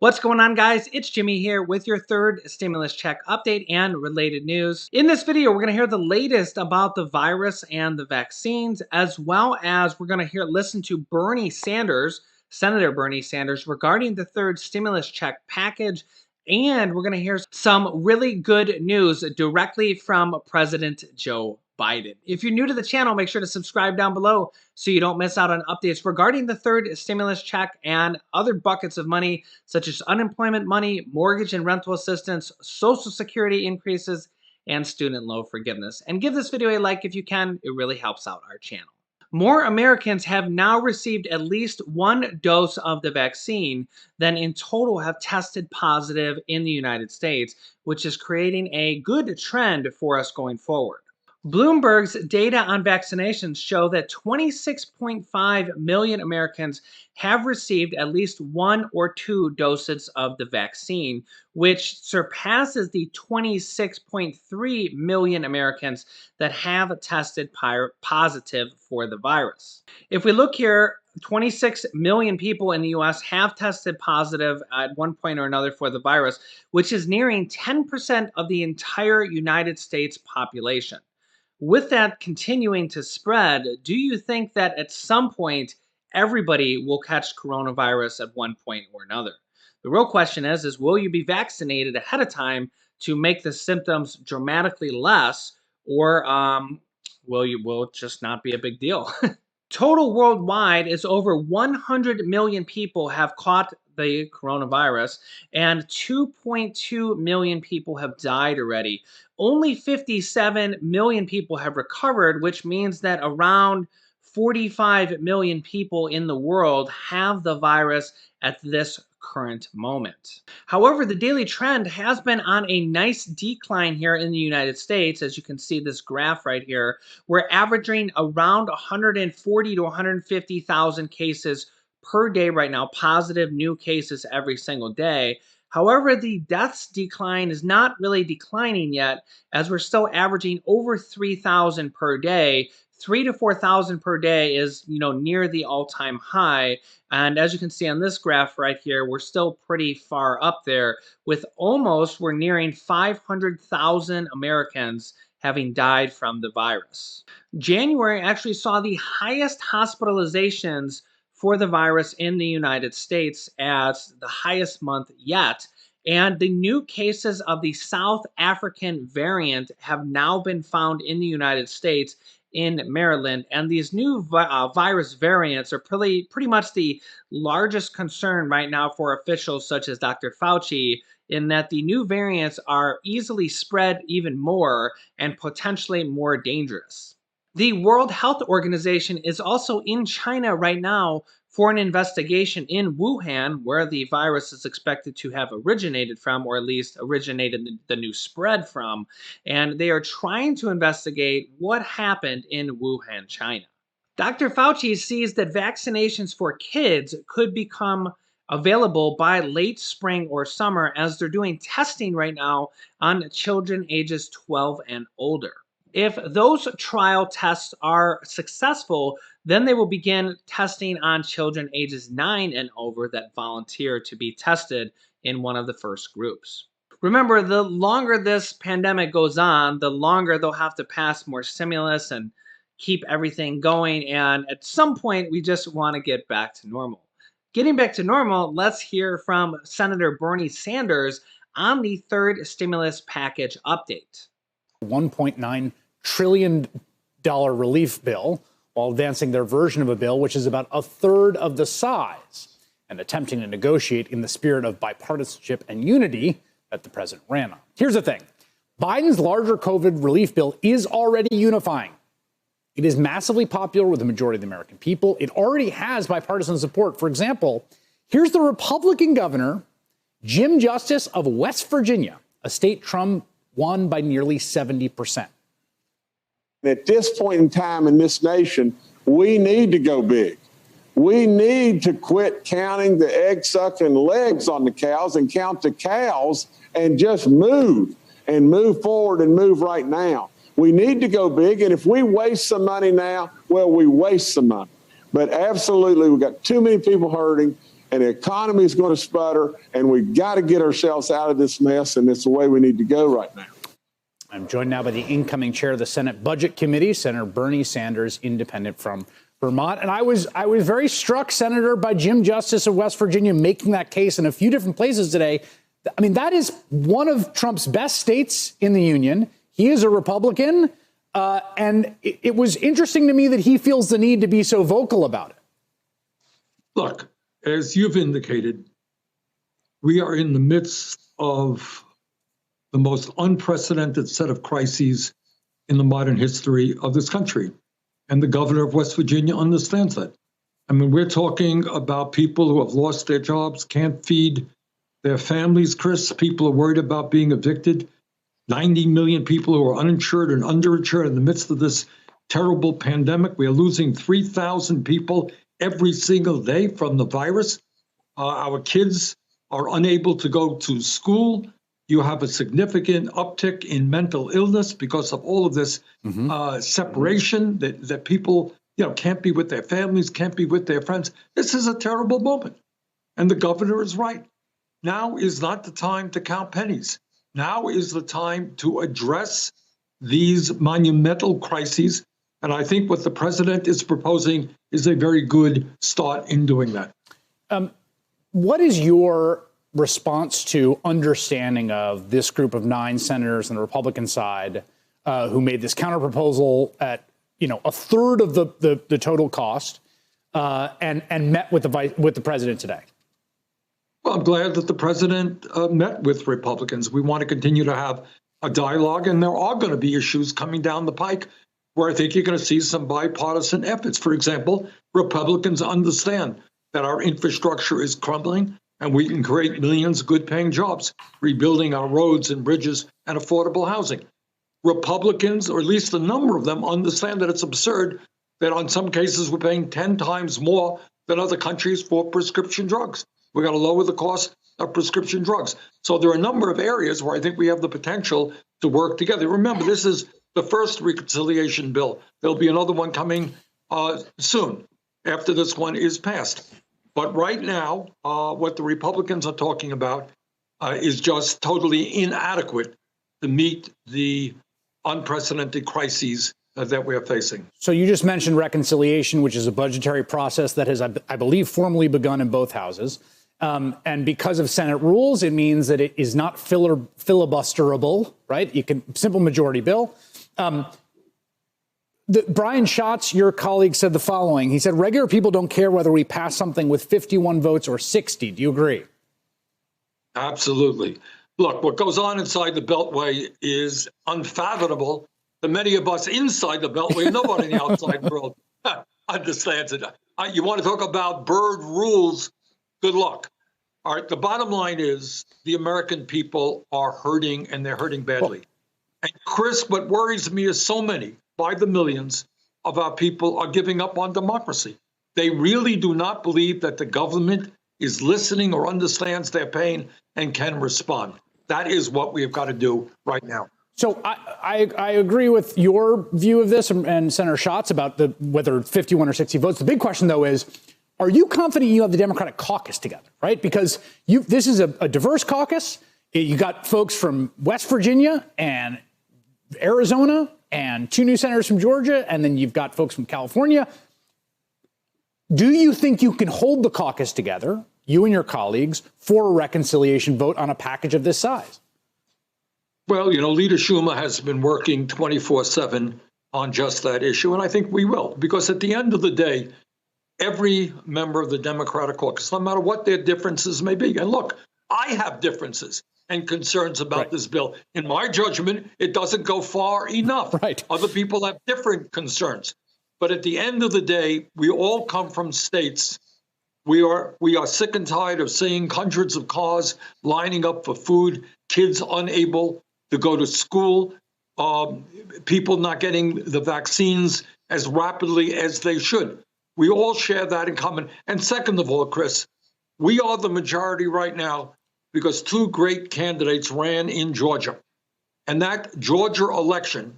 What's going on, guys? It's Jimmy here with your third stimulus check update and related news. In this video, we're going to hear the latest about the virus and the vaccines, as well as we're going to listen to Bernie Sanders, Senator Bernie Sanders, regarding the third stimulus check package. And we're going to hear some really good news directly from President Joe Biden. If you're new to the channel, make sure to subscribe down below so you don't miss out on updates regarding the third stimulus check and other buckets of money, such as unemployment money, mortgage and rental assistance, Social Security increases, and student loan forgiveness. And give this video a like if you can. It really helps out our channel. More Americans have now received at least one dose of the vaccine than in total have tested positive in the United States, which is creating a good trend for us going forward. Bloomberg's data on vaccinations show that 26.5 million Americans have received at least one or two doses of the vaccine, which surpasses the 26.3 million Americans that have tested positive for the virus. If we look here, 26 million people in the US have tested positive at one point or another for the virus, which is nearing 10% of the entire United States population. With that continuing to spread, do you think that at some point everybody will catch coronavirus at one point or another? The real question is will you be vaccinated ahead of time to make the symptoms dramatically less, or will it just not be a big deal? Total worldwide is over 100 million people have caught the coronavirus, and 2.2 million people have died already. Only 57 million people have recovered, which means that around 45 million people in the world have the virus at this current moment. However, the daily trend has been on a nice decline here in the United States. As you can see this graph right here, we're averaging around 140 to 150,000 cases per day right now, positive new cases every single day. However, the deaths decline is not really declining yet, as we're still averaging over 3,000 per day. 3,000 to 4,000 per day is, near the all-time high. And as you can see on this graph right here, we're still pretty far up there with we're nearing 500,000 Americans having died from the virus. January actually saw the highest hospitalizations for the virus in the United States, as the highest month yet. And the new cases of the South African variant have now been found in the United States in Maryland. And these new virus variants are pretty much the largest concern right now for officials such as Dr. Fauci, in that the new variants are easily spread even more and potentially more dangerous. The World Health Organization is also in China right now for an investigation in Wuhan, where the virus is expected to have originated from, or at least originated the new spread from. And they are trying to investigate what happened in Wuhan, China. Dr. Fauci sees that vaccinations for kids could become available by late spring or summer, as they're doing testing right now on children ages 12 and older. If those trial tests are successful, then they will begin testing on children ages 9 and over that volunteer to be tested in one of the first groups. Remember, the longer this pandemic goes on, the longer they'll have to pass more stimulus and keep everything going. And at some point, we just want to get back to normal. Getting back to normal, let's hear from Senator Bernie Sanders on the third stimulus package update. $1.9 trillion relief bill, while advancing their version of a bill which is about a third of the size, and attempting to negotiate in the spirit of bipartisanship and unity that the president ran on. Here's the thing. Biden's larger COVID relief bill is already unifying. It is massively popular with the majority of the American people. It already has bipartisan support. For example, here's the Republican governor, Jim Justice of West Virginia, a state Trump won by nearly 70%. At this point in time in this nation, we need to go big. We need to quit counting the egg-sucking legs on the cows and count the cows and just move forward and move right now. We need to go big, and if we waste some money now, well, we waste some money. But absolutely, we've got too many people hurting, and the economy is going to sputter, and we've got to get ourselves out of this mess, and it's the way we need to go right now. I'm joined now by the incoming chair of the Senate Budget Committee, Senator Bernie Sanders, independent from Vermont. And I was very struck, Senator, by Jim Justice of West Virginia making that case in a few different places today. I mean, that is one of Trump's best states in the union. He is a Republican. And it was interesting to me that he feels the need to be so vocal about it. Look, as you've indicated, we are in the midst of the most unprecedented set of crises in the modern history of this country. And the governor of West Virginia understands that. I mean, we're talking about people who have lost their jobs, can't feed their families, Chris. People are worried about being evicted. 90 million people who are uninsured and underinsured in the midst of this terrible pandemic. We are losing 3,000 people every single day from the virus. Our kids are unable to go to school. You have a significant uptick in mental illness because of all of this separation that people, can't be with their families, can't be with their friends. This is a terrible moment. And the governor is right. Now is not the time to count pennies. Now is the time to address these monumental crises. And I think what the president is proposing is a very good start in doing that. What is your response to understanding of this group of 9 senators on the Republican side who made this counterproposal at a third of the total cost and met with the president today? Well, I'm glad that the president met with Republicans. We want to continue to have a dialogue, and there are going to be issues coming down the pike where I think you're going to see some bipartisan efforts. For example, Republicans understand that our infrastructure is crumbling and we can create millions of good-paying jobs, rebuilding our roads and bridges and affordable housing. Republicans, or at least a number of them, understand that it's absurd that on some cases we're paying 10 times more than other countries for prescription drugs. We've got to lower the cost of prescription drugs. So there are a number of areas where I think we have the potential to work together. Remember, this is the first reconciliation bill. There'll be another one coming soon after this one is passed. But right now, what the Republicans are talking about is just totally inadequate to meet the unprecedented crises that we are facing. So you just mentioned reconciliation, which is a budgetary process that has, I believe, formally begun in both houses. And because of Senate rules, it means that it is not filibusterable, right? You can simple majority bill. Brian Schatz, your colleague, said the following. He said, regular people don't care whether we pass something with 51 votes or 60. Do you agree? Absolutely. Look, what goes on inside the Beltway is unfathomable to many of us inside the Beltway. Nobody in the outside world understands it. You want to talk about bird rules? Good luck. All right. The bottom line is the American people are hurting, and they're hurting badly. And Chris, what worries me is so many, by the millions, of our people are giving up on democracy. They really do not believe that the government is listening or understands their pain and can respond. That is what we have got to do right now. So I agree with your view of this and Senator Schatz about whether 51 or 60 votes. The big question, though, is, are you confident you have the Democratic caucus together, right? Because this is a diverse caucus. You got folks from West Virginia and Arizona and 2 new senators from Georgia, and then you've got folks from California. Do you think you can hold the caucus together, you and your colleagues, for a reconciliation vote on a package of this size? Well, Leader Schumer has been working 24/7 on just that issue, and I think we will, because at the end of the day, every member of the Democratic caucus, no matter what their differences may be, and look, I have differences and concerns about this bill. In my judgment, it doesn't go far enough. Right. Other people have different concerns. But at the end of the day, we all come from states. We are sick and tired of seeing hundreds of cars lining up for food, kids unable to go to school, people not getting the vaccines as rapidly as they should. We all share that in common. And second of all, Chris, we are the majority right now because 2 great candidates ran in Georgia. And that Georgia election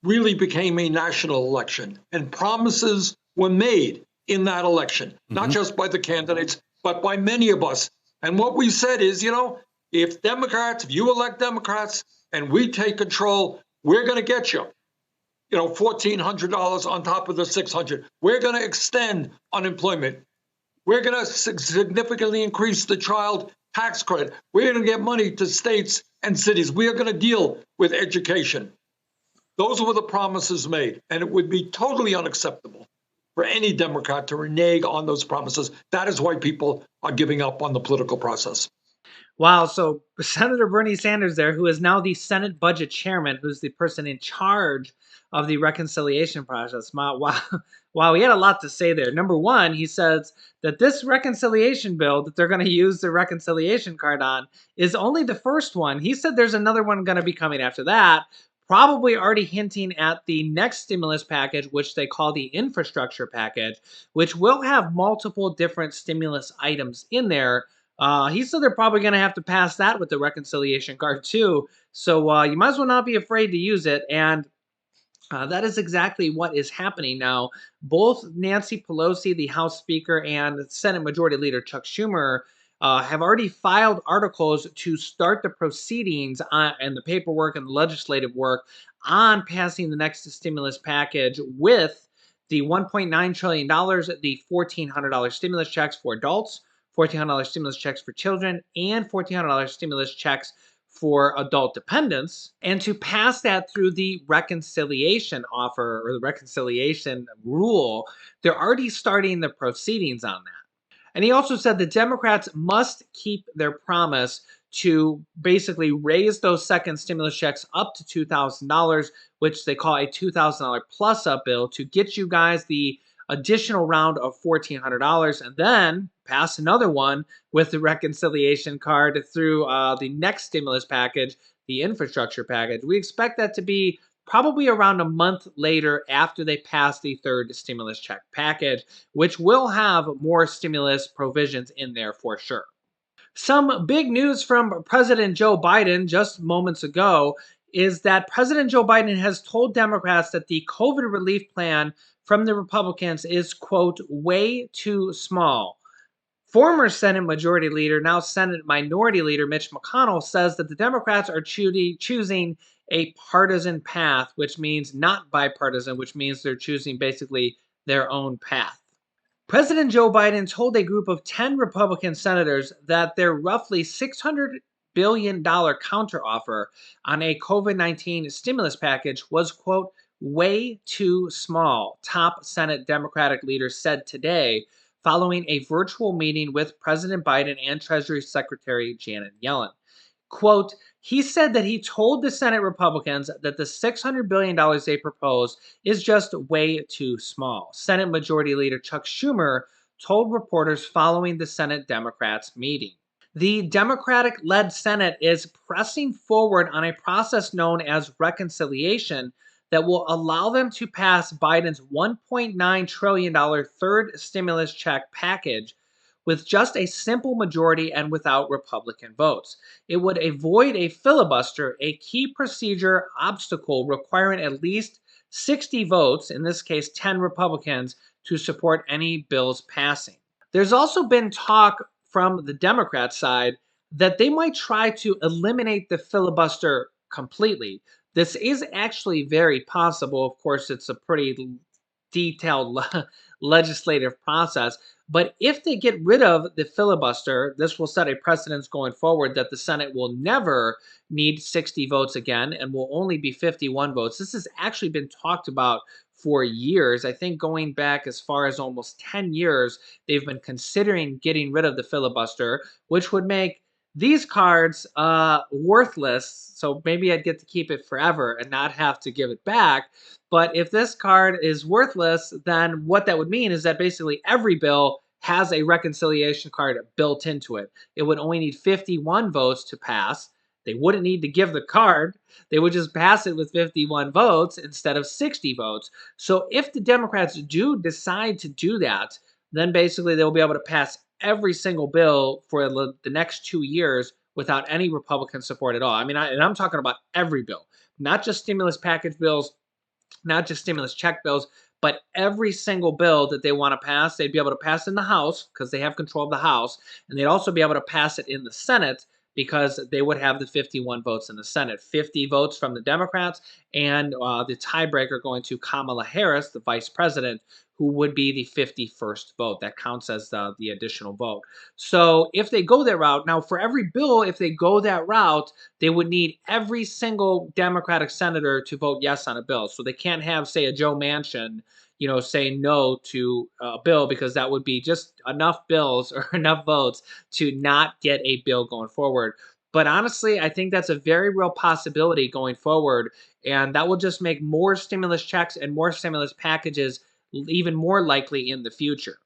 really became a national election. And promises were made in that election, not just by the candidates, but by many of us. And what we said is, if you elect Democrats and we take control, we're going to get you, $1,400 on top of the $600. We're going to extend unemployment. We're going to significantly increase the child tax credit. We're going to get money to states and cities. We are going to deal with education. Those were the promises made, and it would be totally unacceptable for any Democrat to renege on those promises. That is why people are giving up on the political process. Wow. So Senator Bernie Sanders there, who is now the Senate budget chairman, who's the person in charge of the reconciliation process. Wow, he had a lot to say there. Number one, he says that this reconciliation bill that they're going to use the reconciliation card on is only the first one. He said there's another one going to be coming after that, probably already hinting at the next stimulus package, which they call the infrastructure package, which will have multiple different stimulus items in there. He said they're probably going to have to pass that with the reconciliation card too. So you might as well not be afraid to use it. And that is exactly what is happening now. Both Nancy Pelosi, the House Speaker, and Senate Majority Leader Chuck Schumer have already filed articles to start the proceedings and the paperwork and the legislative work on passing the next stimulus package with the $1.9 trillion, the $1,400 stimulus checks for adults, $1,400 stimulus checks for children, and $1,400 stimulus checks for adult dependents, and to pass that through the reconciliation offer or the reconciliation rule. They're already starting the proceedings on that. And he also said the Democrats must keep their promise to basically raise those second stimulus checks up to $2,000, which they call a $2,000 plus up bill, to get you guys the additional round of $1,400, and then pass another one with the reconciliation card through the next stimulus package, the infrastructure package. We expect that to be probably around a month later after they pass the third stimulus check package, which will have more stimulus provisions in there for sure. Some big news from President Joe Biden just moments ago is that President Joe Biden has told Democrats that the COVID relief plan from the Republicans is, quote, way too small. Former Senate Majority Leader, now Senate Minority Leader Mitch McConnell says that the Democrats are choosing a partisan path, which means not bipartisan, which means they're choosing basically their own path. President Joe Biden told a group of 10 Republican senators that their roughly $600 billion counteroffer on a COVID-19 stimulus package was, quote, way too small, top Senate Democratic leaders said today, following a virtual meeting with President Biden and Treasury Secretary Janet Yellen. Quote, he said that he told the Senate Republicans that the $600 billion they propose is just way too small. Senate Majority Leader Chuck Schumer told reporters following the Senate Democrats meeting. The Democratic-led Senate is pressing forward on a process known as reconciliation that will allow them to pass Biden's $1.9 trillion third stimulus check package with just a simple majority and without Republican votes. It would avoid a filibuster, a key procedure obstacle requiring at least 60 votes, in this case 10 Republicans, to support any bills passing. There's also been talk from the Democrat side that they might try to eliminate the filibuster completely. This is actually very possible. Of course, it's a pretty detailed legislative process. But if they get rid of the filibuster, this will set a precedence going forward that the Senate will never need 60 votes again and will only be 51 votes. This has actually been talked about for years. I think going back as far as almost 10 years, they've been considering getting rid of the filibuster, which would make these cards worthless. So maybe I'd get to keep it forever and not have to give it back. But if this card is worthless, then what that would mean is that basically every bill has a reconciliation card built into it. It would only need 51 votes to pass. They wouldn't need to give the card. They would just pass it with 51 votes instead of 60 votes. So if the Democrats do decide to do that, then basically they'll be able to pass every single bill for the next 2 years without any Republican support at all. I mean, I'm talking about every bill, not just stimulus package bills, not just stimulus check bills, But every single bill that they want to pass, they'd be able to pass in the House because they have control of the House, and they'd also be able to pass it in the Senate because they would have the 51 votes in the Senate, 50 votes from the Democrats, and the tiebreaker going to Kamala Harris, the vice president, who would be the 51st vote. That counts as the additional vote. So if they go that route, now for every bill, if they go that route, they would need every single Democratic senator to vote yes on a bill. So they can't have, say, a Joe Manchin, say no to a bill because that would be just enough bills or enough votes to not get a bill going forward. But honestly, I think that's a very real possibility going forward. And that will just make more stimulus checks and more stimulus packages even more likely in the future.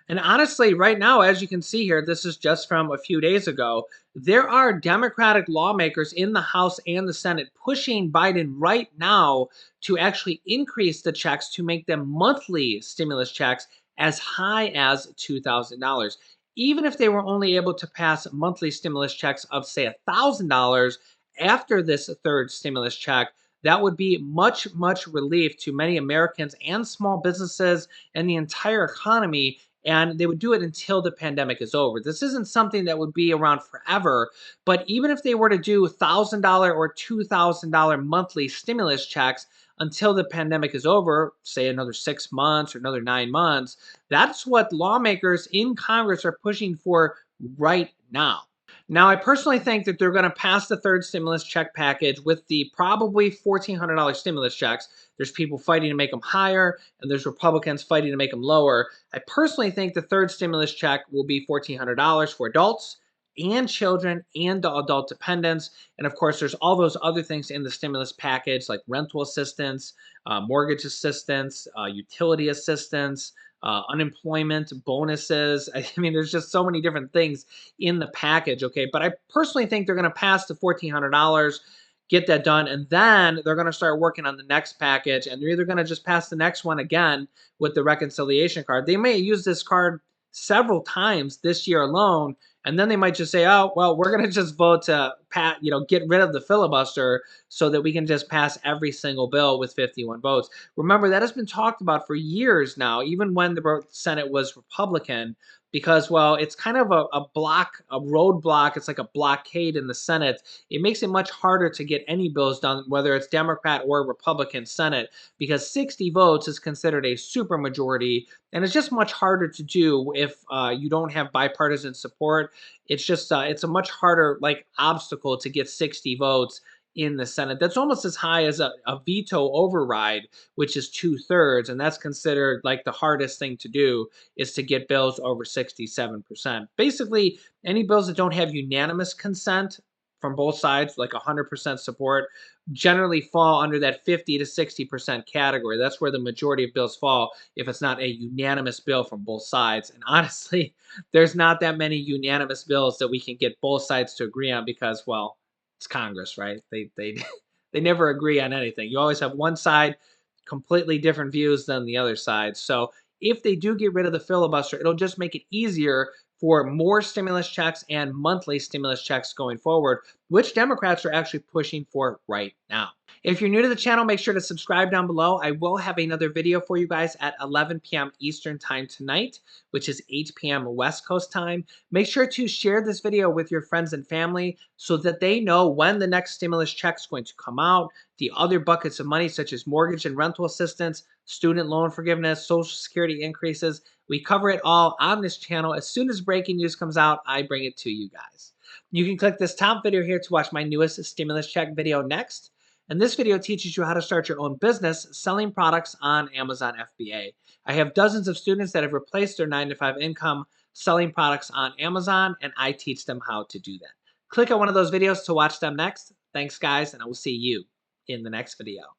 And honestly, right now, as you can see here, this is just from a few days ago, there are Democratic lawmakers in the House and the Senate pushing Biden right now to actually increase the checks to make them monthly stimulus checks as high as $2,000. Even if they were only able to pass monthly stimulus checks of, say, $1,000 after this third stimulus check, that would be much, much relief to many Americans and small businesses and the entire economy, and they would do it until the pandemic is over. This isn't something that would be around forever, but even if they were to do $1,000 or $2,000 monthly stimulus checks until the pandemic is over, say another 6 months or another 9 months, that's what lawmakers in Congress are pushing for right now. Now, I personally think that they're going to pass the third stimulus check package with the probably $1,400 stimulus checks. There's people fighting to make them higher, and there's Republicans fighting to make them lower. I personally think the third stimulus check will be $1,400 for adults and children and the adult dependents. And of course, there's all those other things in the stimulus package like rental assistance, mortgage assistance, utility assistance, unemployment bonuses. I mean, there's just so many different things in the package. Okay. But I personally think they're going to pass the $1,400, get that done, and then they're going to start working on the next package. And they're either going to just pass the next one again with the reconciliation card. They may use this card several times this year alone, and then they might just say, oh, well, we're going to just vote to get rid of the filibuster so that we can just pass every single bill with 51 votes. Remember, that has been talked about for years now, even when the Senate was Republican, because, well, it's kind of a roadblock. It's like a blockade in the Senate. It makes it much harder to get any bills done, whether it's Democrat or Republican Senate, because 60 votes is considered a supermajority, and it's just much harder to do if you don't have bipartisan support. It's just it's a much harder obstacle to get 60 votes in the Senate. That's almost as high as a veto override, which is 2/3, and that's considered like the hardest thing to do is to get bills over 67%. Basically, any bills that don't have unanimous consent from both sides, like 100% support, generally fall under that 50 to 60% category. That's where the majority of bills fall if it's not a unanimous bill from both sides. And honestly, there's not that many unanimous bills that we can get both sides to agree on because, well, it's Congress, right? They they never agree on anything. You always have one side completely different views than the other side. So if they do get rid of the filibuster, it'll just make it easier for more stimulus checks and monthly stimulus checks going forward, which Democrats are actually pushing for right now. If you're new to the channel, make sure to subscribe down below. I will have another video for you guys at 11 p.m. Eastern time tonight, which is 8 p.m. West Coast time. Make sure to share this video with your friends and family so that they know when the next stimulus check is going to come out, the other buckets of money such as mortgage and rental assistance, student loan forgiveness, Social Security increases. We cover it all on this channel. As soon as breaking news comes out, I bring it to you guys. You can click this top video here to watch my newest stimulus check video next. And this video teaches you how to start your own business selling products on Amazon FBA. I have dozens of students that have replaced their 9-to-5 income selling products on Amazon, and I teach them how to do that. Click on one of those videos to watch them next. Thanks, guys, and I will see you in the next video.